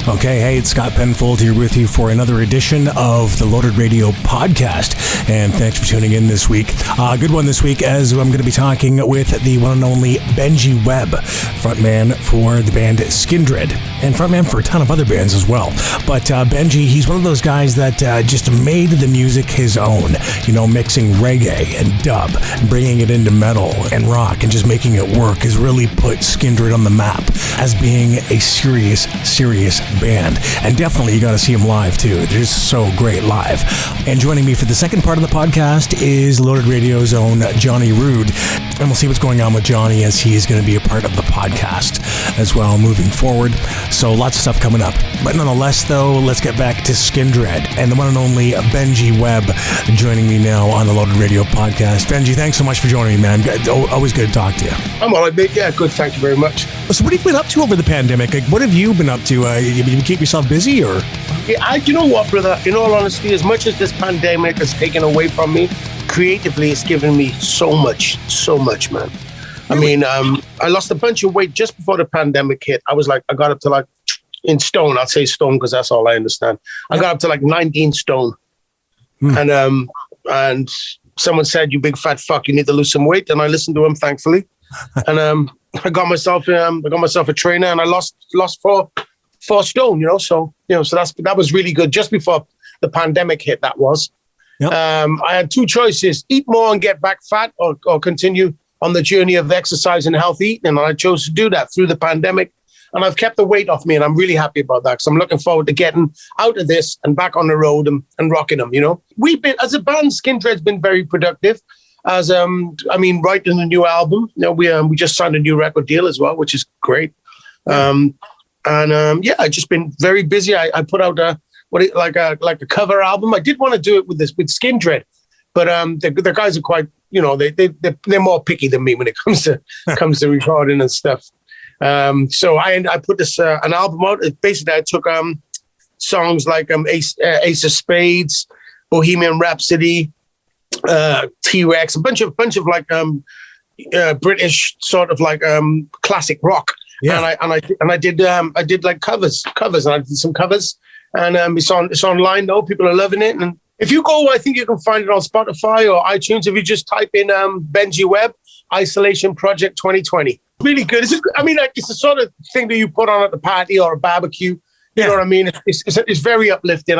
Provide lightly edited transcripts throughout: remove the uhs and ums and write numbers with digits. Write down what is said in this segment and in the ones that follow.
Okay, hey, it's Scott Penfold here with you for another edition of the Loaded Radio podcast, and thanks for tuning in this week. Good one this week, as I'm going to be talking with the one and only Benji Webbe, frontman for the band SKINDRED, and frontman for a ton of other bands as well. But Benji, he's one of those guys that just made the music his own, you know, mixing reggae and dub, bringing it into metal and rock, and just making it work has really put SKINDRED on the map as being a serious band. And definitely you got to see him live too. They're just so great live. And joining me for the second part of the podcast is Loaded Radio's own Johnny Rude. And we'll see what's going on with Johnny as he is going to be a part of the podcast as well moving forward. So lots of stuff coming up. But nonetheless, though, let's get back to SKINDRED and the one and only Benji Webbe joining me now on the Loaded Radio podcast. Benji, thanks so much for joining me, man. Always good to talk to you. I'm all right, mate. Yeah, good. Thank you very much. So what have you been up to over the pandemic? Like, what have you been up to? You keep yourself busy, or? Yeah, you know what, brother? In all honesty, as much as this pandemic has taken away from me, creatively, it's given me so much, man. I mean, I lost a bunch of weight just before the pandemic hit. I was like, I got up to like, in stone, I'll say stone because that's all I understand. I got up to like 19 stone. And someone said, you big fat fuck, you need to lose some weight. And I listened to him, thankfully. And I got myself a trainer, and I lost 4 stone, so that was really good. Just before the pandemic hit, that was. Yep. I had 2 choices: eat more and get back fat, or continue on the journey of exercise and healthy eating. And I chose to do that through the pandemic. And I've kept the weight off me, and I'm really happy about that, because I'm looking forward to getting out of this and back on the road and rocking them, We've been, as a band, SKINDRED's been very productive. As writing a new album. We just signed a new record deal as well, which is great. I've just been very busy. I put out a cover album. I did want to do it with SKINDRED, but the guys are quite, they're more picky than me when it comes to recording and stuff. So I put this an album out. Basically, I took songs like Ace of Spades, Bohemian Rhapsody, T-Rex, a bunch of like British sort of like classic rock. Yeah. And I did like covers, and I did some covers, and it's online though. People are loving it. And if you go, I think you can find it on Spotify or iTunes. If you just type in Benji Webbe Isolation Project 2020, really good. It's the sort of thing that you put on at the party or a barbecue. You know what I mean? It's very uplifting.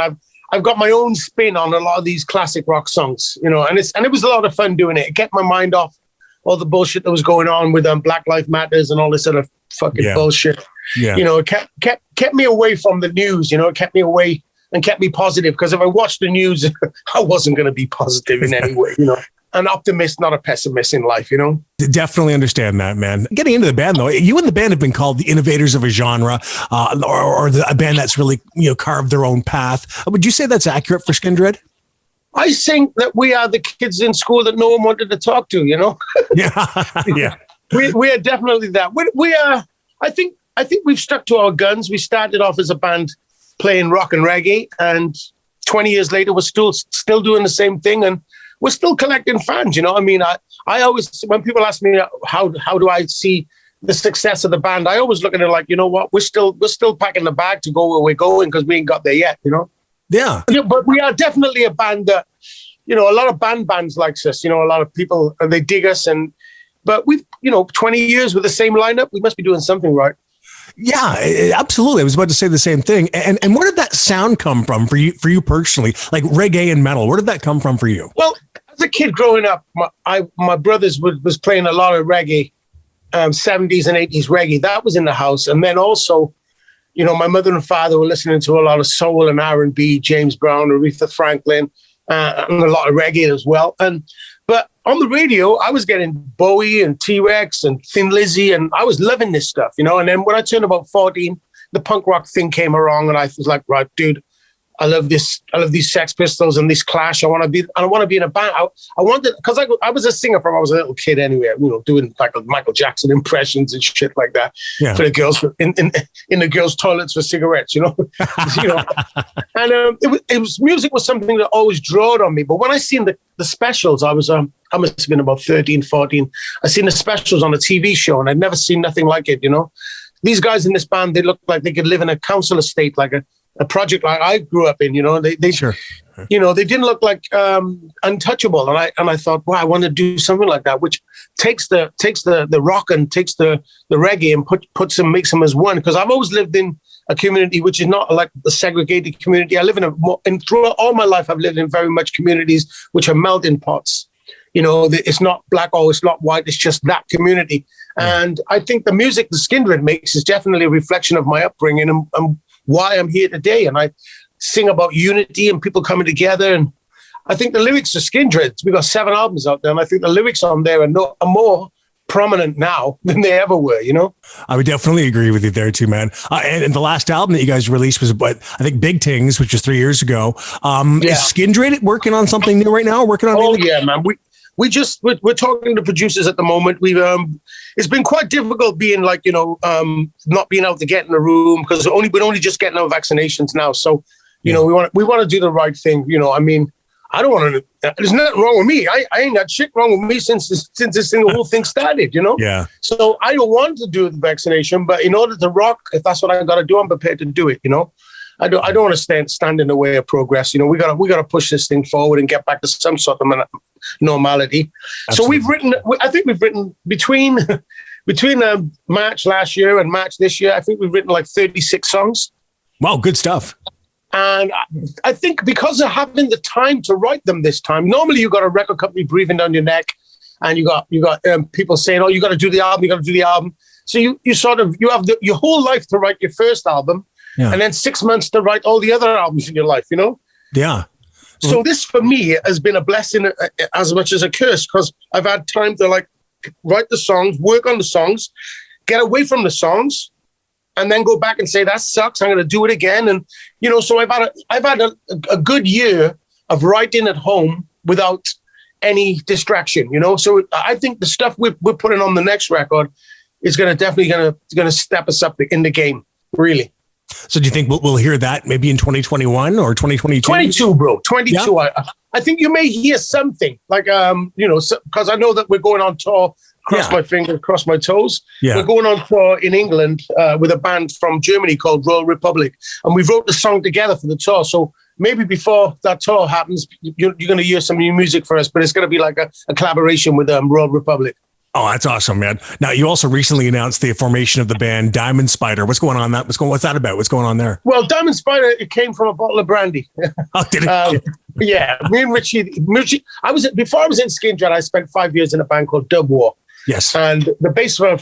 I've got my own spin on a lot of these classic rock songs, and it was a lot of fun doing it. It kept my mind off all the bullshit that was going on with Black Lives Matters and all this other fucking bullshit. Yeah. It kept me away from the news. It kept me away and kept me positive, because if I watched the news, I wasn't going to be positive in any way. An optimist, not a pessimist in life, Definitely understand that, man. Getting into the band, though, you and the band have been called the innovators of a genre, or a band that's really, carved their own path. Would you say that's accurate for SKINDRED? I think that we are the kids in school that no one wanted to talk to, Yeah. We are definitely that. We are. I think we've stuck to our guns. We started off as a band playing rock and reggae, and 20 years later, we're still doing the same thing, and we're still collecting fans. I always, when people ask me how do I see the success of the band, I always look at it like, we're still packing the bag to go where we're going, because we ain't got there yet. Yeah. But we are definitely a band that, a lot of bands likes us. A lot of people, they dig us, but we've 20 years with the same lineup. We must be doing something right. Yeah, absolutely. I was about to say the same thing. And where did that sound come from for you personally? Like reggae and metal, where did that come from for you? Well, as a kid growing up, my brothers was playing a lot of reggae, 70s and 80s reggae. That was in the house. And then also, my mother and father were listening to a lot of soul and R&B, James Brown, Aretha Franklin, and a lot of reggae as well. But on the radio, I was getting Bowie and T-Rex and Thin Lizzy, and I was loving this stuff, And then when I turned about 14, the punk rock thing came around, and I was like, right, dude, I love this. I love these Sex Pistols and this Clash. I want to be in a band. I wanted, because I was a singer from I was a little kid anyway. Doing like Michael Jackson impressions and shit like that for the girls in the girls' toilets for cigarettes. And music was something that always drawed on me. But when I seen the specials, I must have been about 13, 14. I seen the specials on a TV show, and I'd never seen nothing like it. these guys in this band, they look like they could live in a council estate, like a project like I grew up in, you know. They Sure. you know, they didn't look like untouchable. And I thought, wow, I want to do something like that, which takes the rock and takes the reggae and makes them as one. Because I've always lived in a community which is not like the segregated community. I live in throughout all my life, I've lived in very much communities which are melting pots. You know, it's not black or it's not white. It's just that community. And I think the music the SKINDRED makes is definitely a reflection of my upbringing and why I'm here today. And I sing about unity and people coming together. And I think the lyrics of SKINDRED, we've got 7 albums out there, and I think the lyrics on there are more prominent now than they ever were, you know? I would definitely agree with you there too, man. And the last album that you guys released was, I think, Big Tings, which was 3 years ago. Is SKINDRED working on something new right now? Working on? Yeah, man. We're talking to producers at the moment. It's been quite difficult being like, you know, not being able to get in the room because we're only just getting our vaccinations now. So, you know, we want to do the right thing. You know, I mean, I don't want to. There's nothing wrong with me. I ain't got shit wrong with me since the whole thing started. You know. Yeah. So I don't want to do the vaccination, but in order to rock, if that's what I got to do, I'm prepared to do it. You know. I don't want to stand in the way of progress. You know, we got to push this thing forward and get back to some sort of normality. Absolutely. So I think we've written between March last year and March this year, I think we've written like 36 songs. Wow, good stuff. And I think because of having the time to write them this time, normally you got a record company breathing down your neck, and you got people saying, "Oh, you got to do the album, So you have your whole life to write your first album, and then 6 months to write all the other albums in your life. You know? Yeah. So this for me has been a blessing as much as a curse, because I've had time to like write the songs, work on the songs, get away from the songs, and then go back and say, that sucks, I'm going to do it again. And, you know, so I've had a good year of writing at home without any distraction, you know? So I think the stuff we're putting on the next record is definitely going to step us up in the game, really. So do you think we'll hear that maybe in 2021 or 2022? 22, bro. 22. Yeah. I think you may hear something like, you know, because I know that we're going on tour. Cross my fingers, cross my toes. Yeah. We're going on tour in England with a band from Germany called Royal Republic. And we wrote the song together for the tour. So maybe before that tour happens, you're going to hear some new music for us, but it's going to be like a collaboration with Royal Republic. Oh, that's awesome, man. Now, you also recently announced the formation of the band Diamond Spider. What's going on? What's that about? What's going on there? Well, Diamond Spider, it came from a bottle of brandy. Oh, did it? Yeah. Me and Richie, before I was in SKINDRED, I spent 5 years in a band called Dub War. Yes. And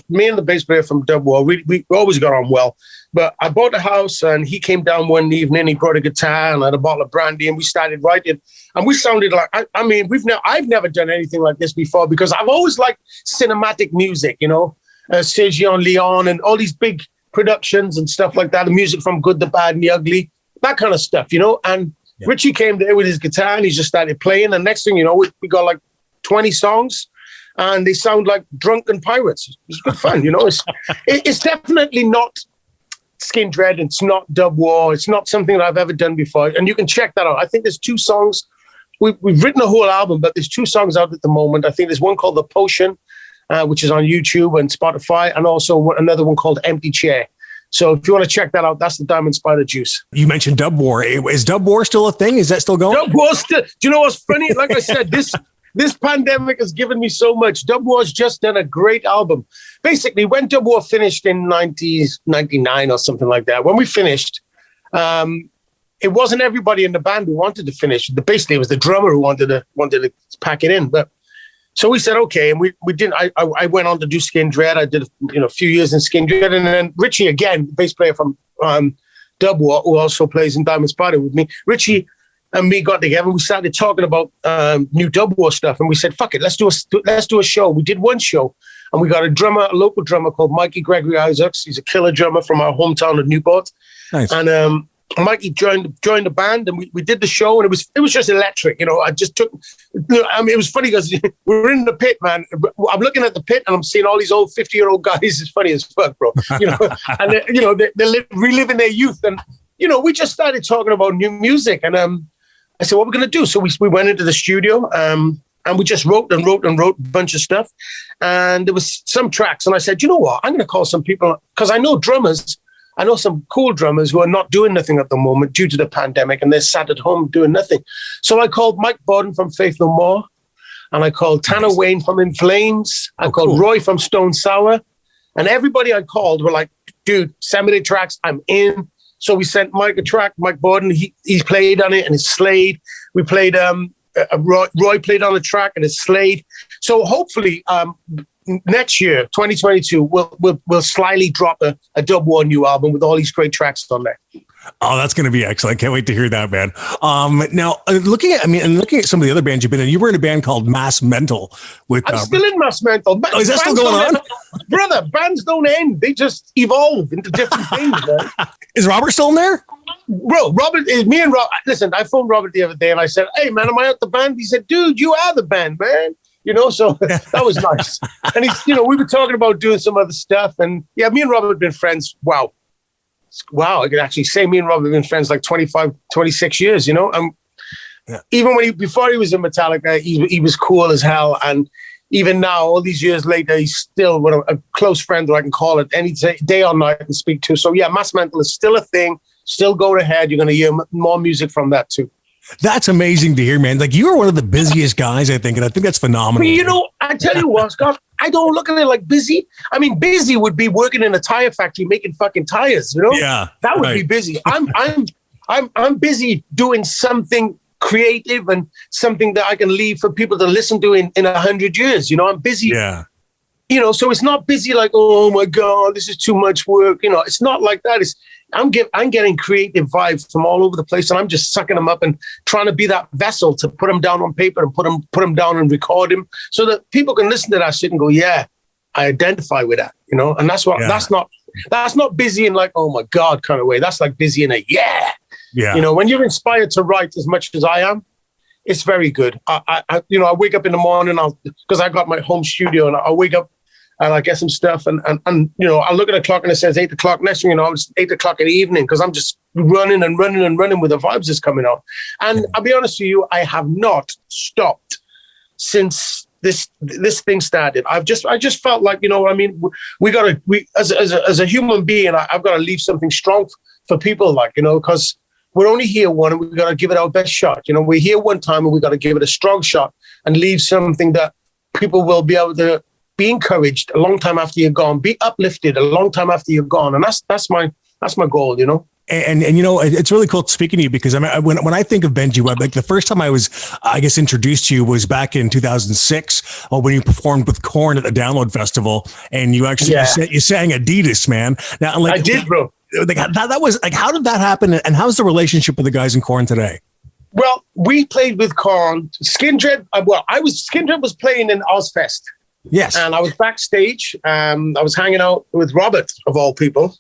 me and the bass player from Dub War, we always got on well. But I bought a house and he came down one evening, he brought a guitar and had a bottle of brandy and we started writing. And we sounded like, I've never done anything like this before because I've always liked cinematic music, you know, Sergio Leone and all these big productions and stuff like that. The music from Good, the Bad and the Ugly, that kind of stuff, you know. And Richie came there with his guitar and he just started playing. And next thing you know, we got like 20 songs. And they sound like drunken pirates. It's good fun, you know. It's definitely not SKINDRED. It's not Dub War. It's not something that I've ever done before. And you can check that out. I think there's 2 songs. We've written a whole album, but there's 2 songs out at the moment. I think there's one called The Potion, which is on YouTube and Spotify, and also another one called Empty Chair. So if you want to check that out, that's the Diamond Spider juice. You mentioned Dub War. Is Dub War still a thing? Is that still going? Dub War still. Do you know what's funny? Like I said, This pandemic has given me so much. Dub War's just done a great album. Basically, when Dub War finished in 99 or something like that, when we finished, it wasn't everybody in the band who wanted to finish. Basically, it was the drummer who wanted to pack it in. But so we said, okay, and we didn't. I went on to do SKINDRED. I did a few years in SKINDRED, and then Richie again, bass player from Dub War, who also plays in Diamond Spider with me. Richie and me got together and we started talking about new Dub War stuff. And we said, fuck it, let's do a show. We did one show and we got a local drummer called Mikey Gregory Isaacs. He's a killer drummer from our hometown of Newport. Nice. And Mikey joined the band and we did the show and it was just electric. You know, it was funny because we were in the pit, man. I'm looking at the pit and I'm seeing all these old 50-year-old guys. It's funny as fuck, bro. You know, and they're reliving their youth. And, you know, we just started talking about new music and, I said, what are we going to do? So we went into the studio and we just wrote a bunch of stuff. And there was some tracks, and I said, you know what? I'm going to call some people, because I know drummers. I know some cool drummers who are not doing nothing at the moment due to the pandemic, and they're sat at home doing nothing. So I called Mike Borden from Faith No More, and I called Tanner Wayne from In Flames. I called Roy from Stone Sour, and everybody I called were like, dude, send me the tracks. I'm in. So we sent Mike a track. Mike Borden, he played on it, and it's Slade. We played, Roy played on the track, and it's Slade. So hopefully, next year, 2022, we'll slyly drop a Dub War new album with all these great tracks on there. Oh, that's going to be excellent. I can't wait to hear that, man. Now, looking at some of the other bands you've been in, you were in a band called Mass Mental. I'm still in Mass Mental. Oh, is that still going on? Brother, bands don't end. They just evolve into different things, man. Is Robert still in there? Bro, Robert, me and Robert, listen, I phoned Robert the other day and I said, hey, man, am I at the band? He said, dude, you are the band, man. So that was nice. And we were talking about doing some other stuff. And yeah, me and Robert have been friends. Wow. I could actually say me and Robert have been friends like 25, 26 years, Even before he was in Metallica, he was cool as hell. And even now, all these years later, he's still a close friend who I can call it any day or night and speak to. So yeah, Mass Mental is still a thing, still going ahead. You're going to hear more music from that too. That's amazing to hear, man. Like, you are one of the busiest guys, I think, and I think that's phenomenal. But, I tell you what, Scott, I don't look at it like busy. I mean, busy would be working in a tire factory making fucking tires, Yeah, that would be busy. I'm busy doing something creative and something that I can leave for people to listen to in 100 years. I'm busy. Yeah. So it's not busy like, oh my God, this is too much work. It's not like that. I'm getting creative vibes from all over the place, and I'm just sucking them up and trying to be that vessel to put them down on paper and put them down and record them so that people can listen to that shit and go, yeah, I identify with that, and that's what, that's not busy in like, oh my God kind of way. That's like busy in a, yeah. When you're inspired to write as much as I am, it's very good. I wake up in the morning, because I got my home studio, and I wake up and I get some stuff, and I look at the clock and it says 8 o'clock. Next thing you know, it's 8 o'clock in the evening because I'm just running with the vibes that's coming out. And I'll be honest with you, I have not stopped since this thing started. I just felt like, we as a human being, I've got to leave something strong for people, because we're only here one, and we've got to give it our best shot. We're here one time, and we've got to give it a strong shot and leave something that people will be able to be encouraged a long time after you're gone, be uplifted a long time after you're gone. And that's my goal, And it's really cool speaking to you, because when I think of Benji Webbe, like the first time I was, I guess, introduced to you was back in 2006 when you performed with KORN at the Download Festival, and you actually you sang Adidas, man. Now, I did, bro. Like, that was like, how did that happen, and how's the relationship with the guys in KORN today? Well, we played with KORN. SKINDRED. SKINDRED was playing in Ozfest. Yes. And I was backstage. I was hanging out with Robert, of all people.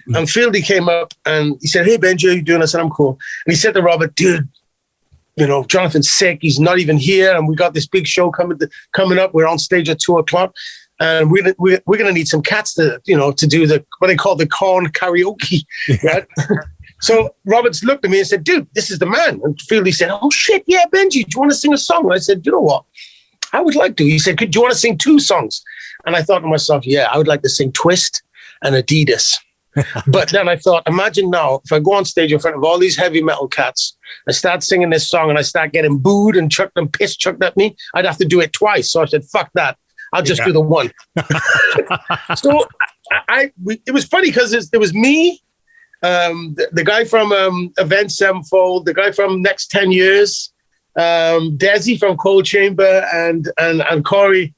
And Fieldy came up and he said, hey, Benji, how you doing? I said, I'm cool. And he said to Robert, dude, Jonathan's sick. He's not even here. And we got this big show coming up. We're on stage at 2 o'clock. And we're going to need some cats to do what they call the KORN karaoke. Right? So Roberts looked at me and said, dude, this is the man. And Fieldy said, oh, shit, yeah, Benji, do you want to sing a song? And I said, you know what? I would like to. He said, do you want to sing 2 songs? And I thought to myself, yeah, I would like to sing Twist and Adidas. But then I thought, imagine now, if I go on stage in front of all these heavy metal cats, I start singing this song and I start getting booed and piss chucked at me, I'd have to do it twice. So I said, fuck that. I'll just do the one. So it was funny because there was me, the guy from Event Sevenfold, the guy from Next 10 Years, Desi from Cold Chamber, and Corey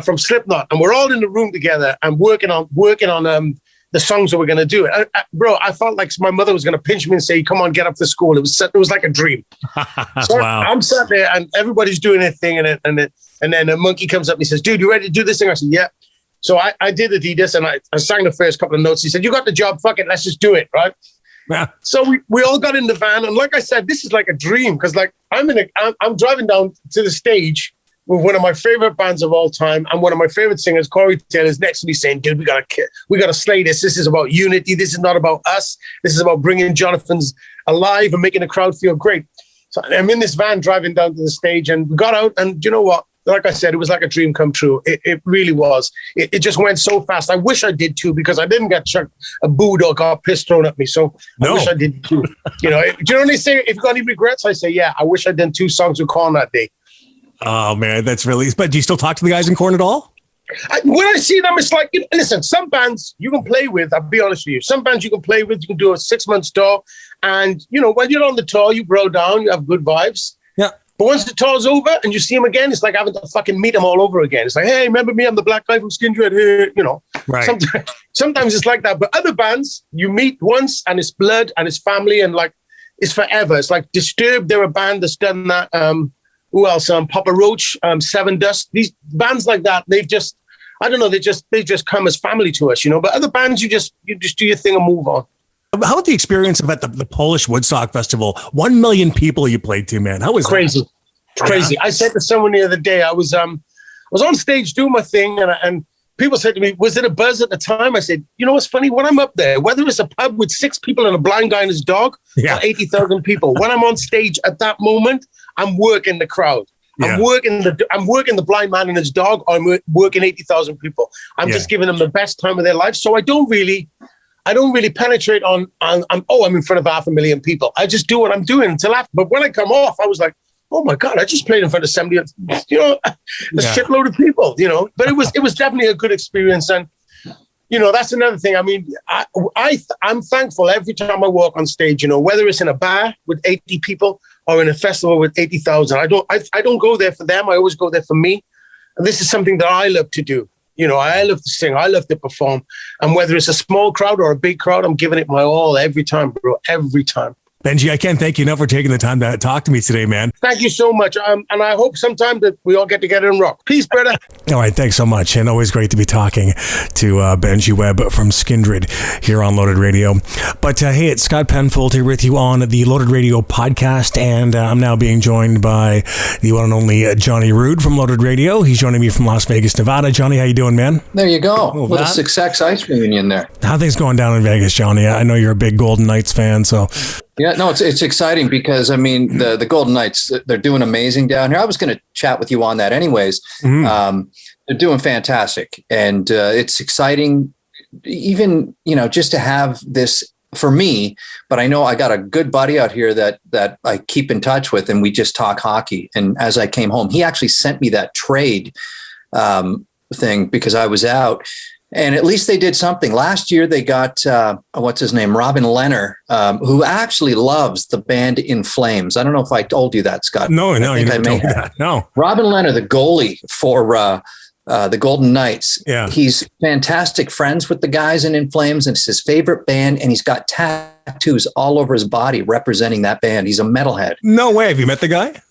from Slipknot, and we're all in the room together and working on the songs that we're going to do. Bro, I felt like my mother was going to pinch me and say, "Come on, get up to school." It was like a dream. So wow. I'm sat there and everybody's doing their thing, and then a monkey comes up and he says, "Dude, you ready to do this thing?" I said, "Yeah." So I did Adidas and I sang the first couple of notes. He said, "You got the job. Fuck it, let's just do it." Right. Yeah. So we all got in the van, and like I said, this is like a dream because like I'm driving down to the stage with one of my favorite bands of all time and one of my favorite singers, Corey Taylor's next to me saying, "Dude, we gotta slay this. This is about unity. This is not about us. This is about bringing Jonathan's alive and making the crowd feel great." So I'm in this van driving down to the stage, and we got out, and you know what? Like I said, it was like a dream come true. It really was. It just went so fast. I wish I did too, because I didn't get chucked a boot or got piss thrown at me. So I wish I did too. You know, do you know when they say, if you got any regrets? I say, yeah, I wish I'd done 2 songs with KORN that day. Oh man, that's really, but do you still talk to the guys in KORN at all? When I see them, it's like, listen, some bands you can play with, I'll be honest with you. Some bands you can play with, you can do a 6-month tour. And, you know, when you're on the tour, you grow down, you have good vibes. Yeah. But once the tour's over and you see them again, it's like having to fucking meet them all over again. It's like, hey, remember me? I'm the black guy from SKINDRED here, you know. Right. Sometimes it's like that. But other bands, you meet once and it's blood and it's family and like, it's forever. It's like Disturbed, they're a band that's done that. Who else? Papa Roach, Seven Dust. These bands like that, they've just, I don't know, they just come as family to us, you know. But other bands, you just do your thing and move on. How about the experience of at the Polish Woodstock Festival? 1 million people you played to, man. How was crazy? That? It's crazy. Yeah. I said to someone the other day, I was on stage doing my thing, and people said to me, was it a buzz at the time? I said, you know what's funny? When I'm up there, whether it's a pub with 6 people and a blind guy and his dog, or 80,000 people, when I'm on stage at that moment, I'm working the crowd. Yeah. I'm working the blind man and his dog. Or I'm working 80,000 people. I'm just giving them the best time of their life. So I don't really penetrate on I'm in front of 500,000 people. I just do what I'm doing until after. But when I come off, I was like, oh my God, I just played in front of 70, you know, a shitload of people, you know. But it was definitely a good experience. And, you know, that's another thing. I mean, I'm thankful every time I walk on stage, you know, whether it's in a bar with 80 people or in a festival with 80,000. I don't go there for them. I always go there for me. And this is something that I love to do. You know, I love to sing. I love to perform. And whether it's a small crowd or a big crowd, I'm giving it my all every time, bro. Every time. Benji, I can't thank you enough for taking the time to talk to me today, man. Thank you so much. And I hope sometime that we all get together and rock. Peace, brother. All right. Thanks so much. And always great to be talking to Benji Webbe from SKINDRED here on Loaded Radio. But hey, it's Scott Penfold here with you on the Loaded Radio podcast. And I'm now being joined by the one and only Johnny Rude from Loaded Radio. He's joining me from Las Vegas, Nevada. Johnny, how you doing, man? There you go. A little Success Ice reunion there. How are things going down in Vegas, Johnny? I know you're a big Golden Knights fan, so... Yeah, no, it's exciting because, I mean, the Golden Knights, they're doing amazing down here. I was going to chat with you on that anyways. Mm-hmm. They're doing fantastic. And it's exciting even, you know, just to have this for me. But I know I got a good buddy out here that I keep in touch with, and we just talk hockey. And as I came home, he actually sent me that trade thing because I was out. And at least they did something. Last year, they got, what's his name? Robin Leonard, who actually loves the band In Flames. I don't know if I told you that, Scott. No, you never told me that. No. Robin Leonard, the goalie for the Golden Knights. Yeah. He's fantastic friends with the guys in Flames, and it's his favorite band. And he's got tattoos all over his body representing that band. He's a metalhead. No way. Have you met the guy?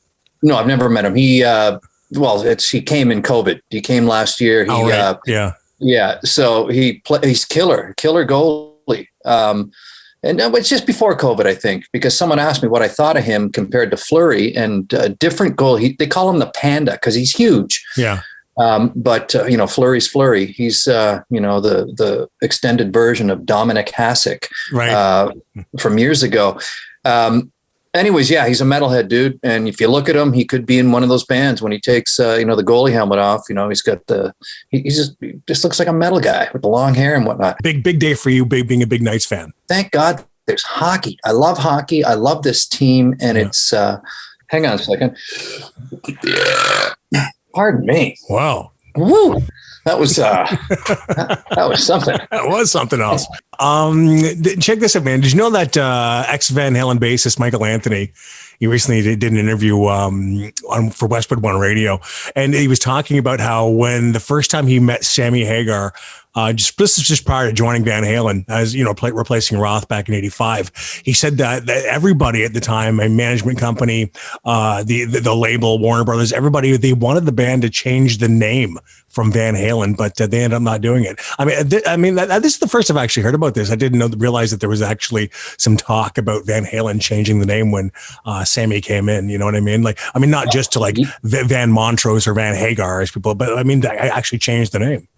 No, I've never met him. He came in COVID. He came last year. Yeah, so he's killer goalie. And it's just before COVID, I think, because someone asked me what I thought of him compared to Fleury, and a different goal. They call him the Panda because he's huge. Yeah. But you know, Fleury's Fleury. He's you know, the extended version of Dominic Hasek, right, from years ago. Anyways, yeah, he's a metalhead dude, and if you look at him, he could be in one of those bands when he takes, you know, the goalie helmet off. You know, he's got he just looks like a metal guy with the long hair and whatnot. Big day for you, being a big Knights fan. Thank God there's hockey. I love hockey. I love this team, and it's. Hang on a second. Pardon me. Wow. Woo. That was that was something. That was something else. Check this out, man. Did you know that ex Van Halen bassist Michael Anthony, he recently did an interview for Westwood One Radio, and he was talking about how when the first time he met Sammy Hagar, this is just prior to joining Van Halen, as you know, replacing Roth back in '85. He said that everybody at the time, a management company, the label, Warner Brothers, everybody, they wanted the band to change the name from Van Halen, but they ended up not doing it. I mean, this is the first I've actually heard about this. I didn't realize that there was actually some talk about Van Halen changing the name when Sammy came in. You know what I mean? Like, I mean, not just to like Van Montrose or Van Hagar as people, but I mean, I actually changed the name.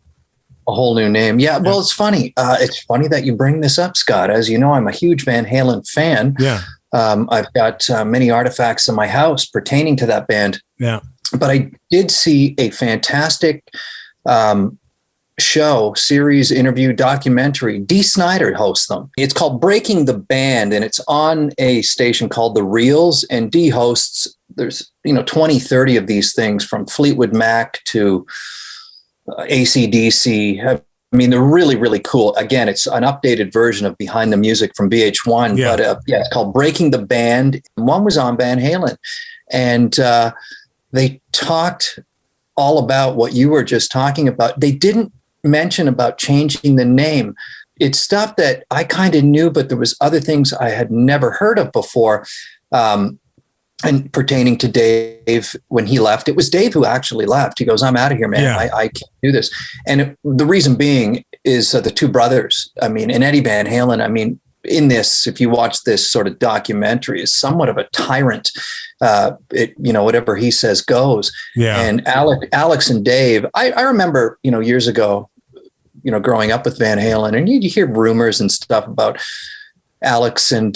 A whole new name. Yeah. Well, it's funny. It's funny that you bring this up, Scott. As you know, I'm a huge Van Halen fan. Yeah. I've got many artifacts in my house pertaining to that band. Yeah. But I did see a fantastic show, series, interview, documentary. Dee Snider hosts them. It's called Breaking the Band, and it's on a station called The Reels, and Dee hosts, there's 20, 30 of these things, from Fleetwood Mac to AC/DC. I mean, they're really, really cool. Again, it's an updated version of Behind the Music from VH1, but it's called Breaking the Band. One was on Van Halen, and they talked all about what you were just talking about. They didn't mention about changing the name. It's stuff that I kind of knew, but there was other things I had never heard of before. And pertaining to Dave, when he left, it was Dave who actually left. He goes, "I'm out of here, man. Yeah. I can't do this." And the reason being is the two brothers. I mean, and Eddie Van Halen, I mean, in this, if you watch this sort of documentary, is somewhat of a tyrant. Whatever he says goes. Yeah. And Alex and Dave, I remember, years ago, growing up with Van Halen, and you hear rumors and stuff about Alex and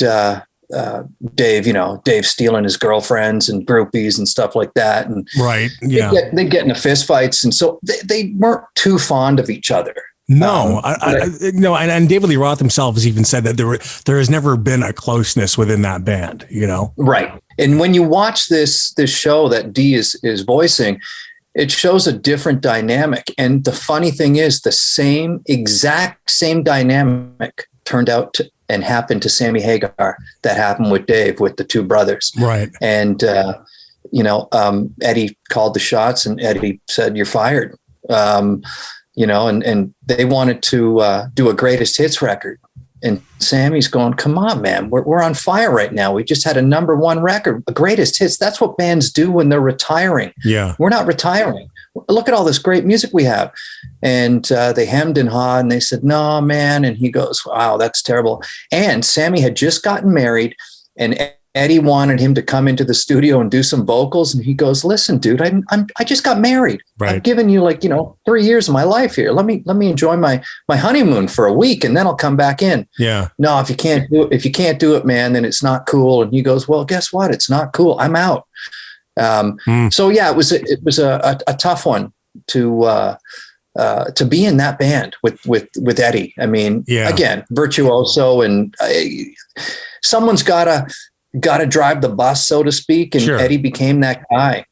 Dave, Dave stealing his girlfriends and groupies and stuff like that. And right. Yeah. They get into fist fights. And so they weren't too fond of each other. No, and David Lee Roth himself has even said that there has never been a closeness within that band, Right. And when you watch this show that Dee is voicing, it shows a different dynamic. And the funny thing is, the exact same dynamic turned out to and happened to Sammy Hagar that happened with Dave, with the two brothers. Right. And, Eddie called the shots, and Eddie said, "You're fired." And they wanted to do a greatest hits record. And Sammy's going, "Come on, man, we're on fire right now. We just had a #1 record, a greatest hits. That's what bands do when they're retiring. Yeah. We're not retiring. Look at all this great music we have." And they hemmed and hawed, and they said, "No, man." And he goes, "Wow, that's terrible." And Sammy had just gotten married, and Eddie wanted him to come into the studio and do some vocals. And he goes, "Listen, dude, I just got married. Right. I've given you 3 years of my life here. Let me enjoy my honeymoon for a week, and then I'll come back in." Yeah. "No, if you can't do it, man, then it's not cool." And he goes, "Well, guess what? It's not cool. I'm out." So yeah, it was a tough one to be in that band with Eddie. I mean, again, virtuoso, and someone's gotta drive the bus, so to speak. And sure. Eddie became that guy.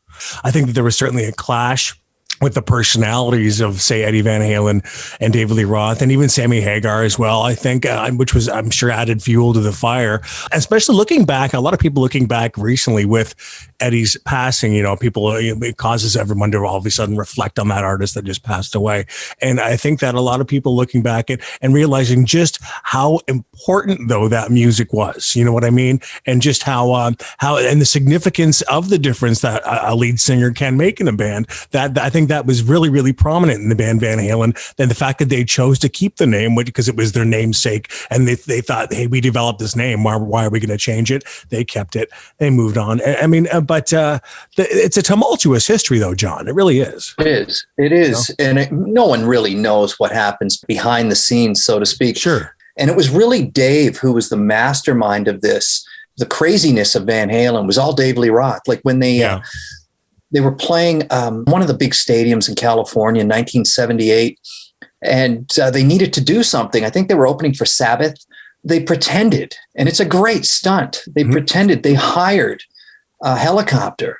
I think that there was certainly a clash with the personalities of, say, Eddie Van Halen and David Lee Roth, and even Sammy Hagar as well, I think, which was, I'm sure, added fuel to the fire. Especially looking back, a lot of people looking back recently with Eddie's passing, people, it causes everyone to all of a sudden reflect on that artist that just passed away. And I think that a lot of people looking back and realizing just how important, though, that music was, you know what I mean? And just how and the significance of the difference that a lead singer can make in a band, that I think that was really, really prominent in the band Van Halen. Then the fact that they chose to keep the name because it was their namesake, and they thought, hey, we developed this name. Why are we going to change it? They kept it. They moved on. I mean, but it's a tumultuous history, though, John. It really is. It is. And no one really knows what happens behind the scenes, so to speak. Sure. And it was really Dave who was the mastermind of this. The craziness of Van Halen was all Dave Lee Roth. Like when they were playing one of the big stadiums in California in 1978, and they needed to do something. I think they were opening for Sabbath. They pretended, and it's a great stunt. They pretended they hired a helicopter,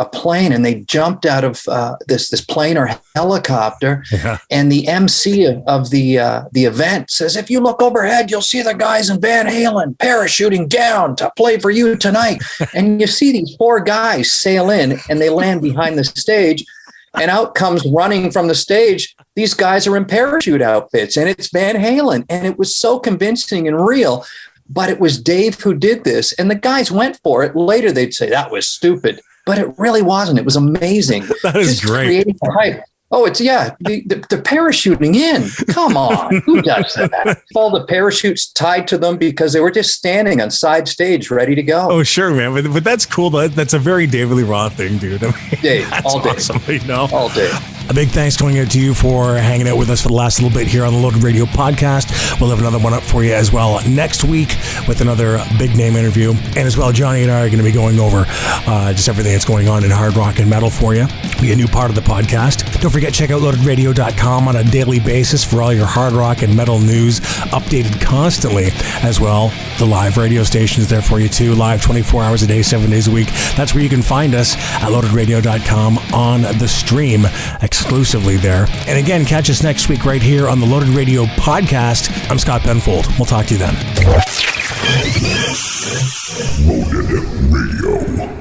a plane, and they jumped out of this plane or helicopter. Yeah. And the MC of the event says, "If you look overhead, you'll see the guys in Van Halen parachuting down to play for you tonight." And you see these 4 guys sail in, and they land behind the stage, and out comes running from the stage. These guys are in parachute outfits, and it's Van Halen. And it was so convincing and real. But it was Dave who did this, and the guys went for it. Later, they'd say that was stupid, but it really wasn't. It was amazing. That is great. Creating the hype. Oh, it's the parachuting in. Come on, who does that? All the parachutes tied to them because they were just standing on side stage, ready to go. Oh, sure, man, but that's cool. That's a very David Lee Roth thing, dude. I mean, day, all day, awesome, you know, all day. A big thanks going out to you for hanging out with us for the last little bit here on the Loaded Radio podcast. We'll have another one up for you as well next week with another big name interview, and as well, Johnny and I are going to be going over just everything that's going on in hard rock and metal for you. Be a new part of the podcast. Don't forget, check out loadedradio.com on a daily basis for all your hard rock and metal news, updated constantly. As well, the live radio station is there for you too, live 24 hours a day, 7 days a week. That's where you can find us at loadedradio.com on the stream, exclusively there. And again, catch us next week right here on the Loaded Radio podcast. I'm Scott Penfold. We'll talk to you then. Loaded Radio.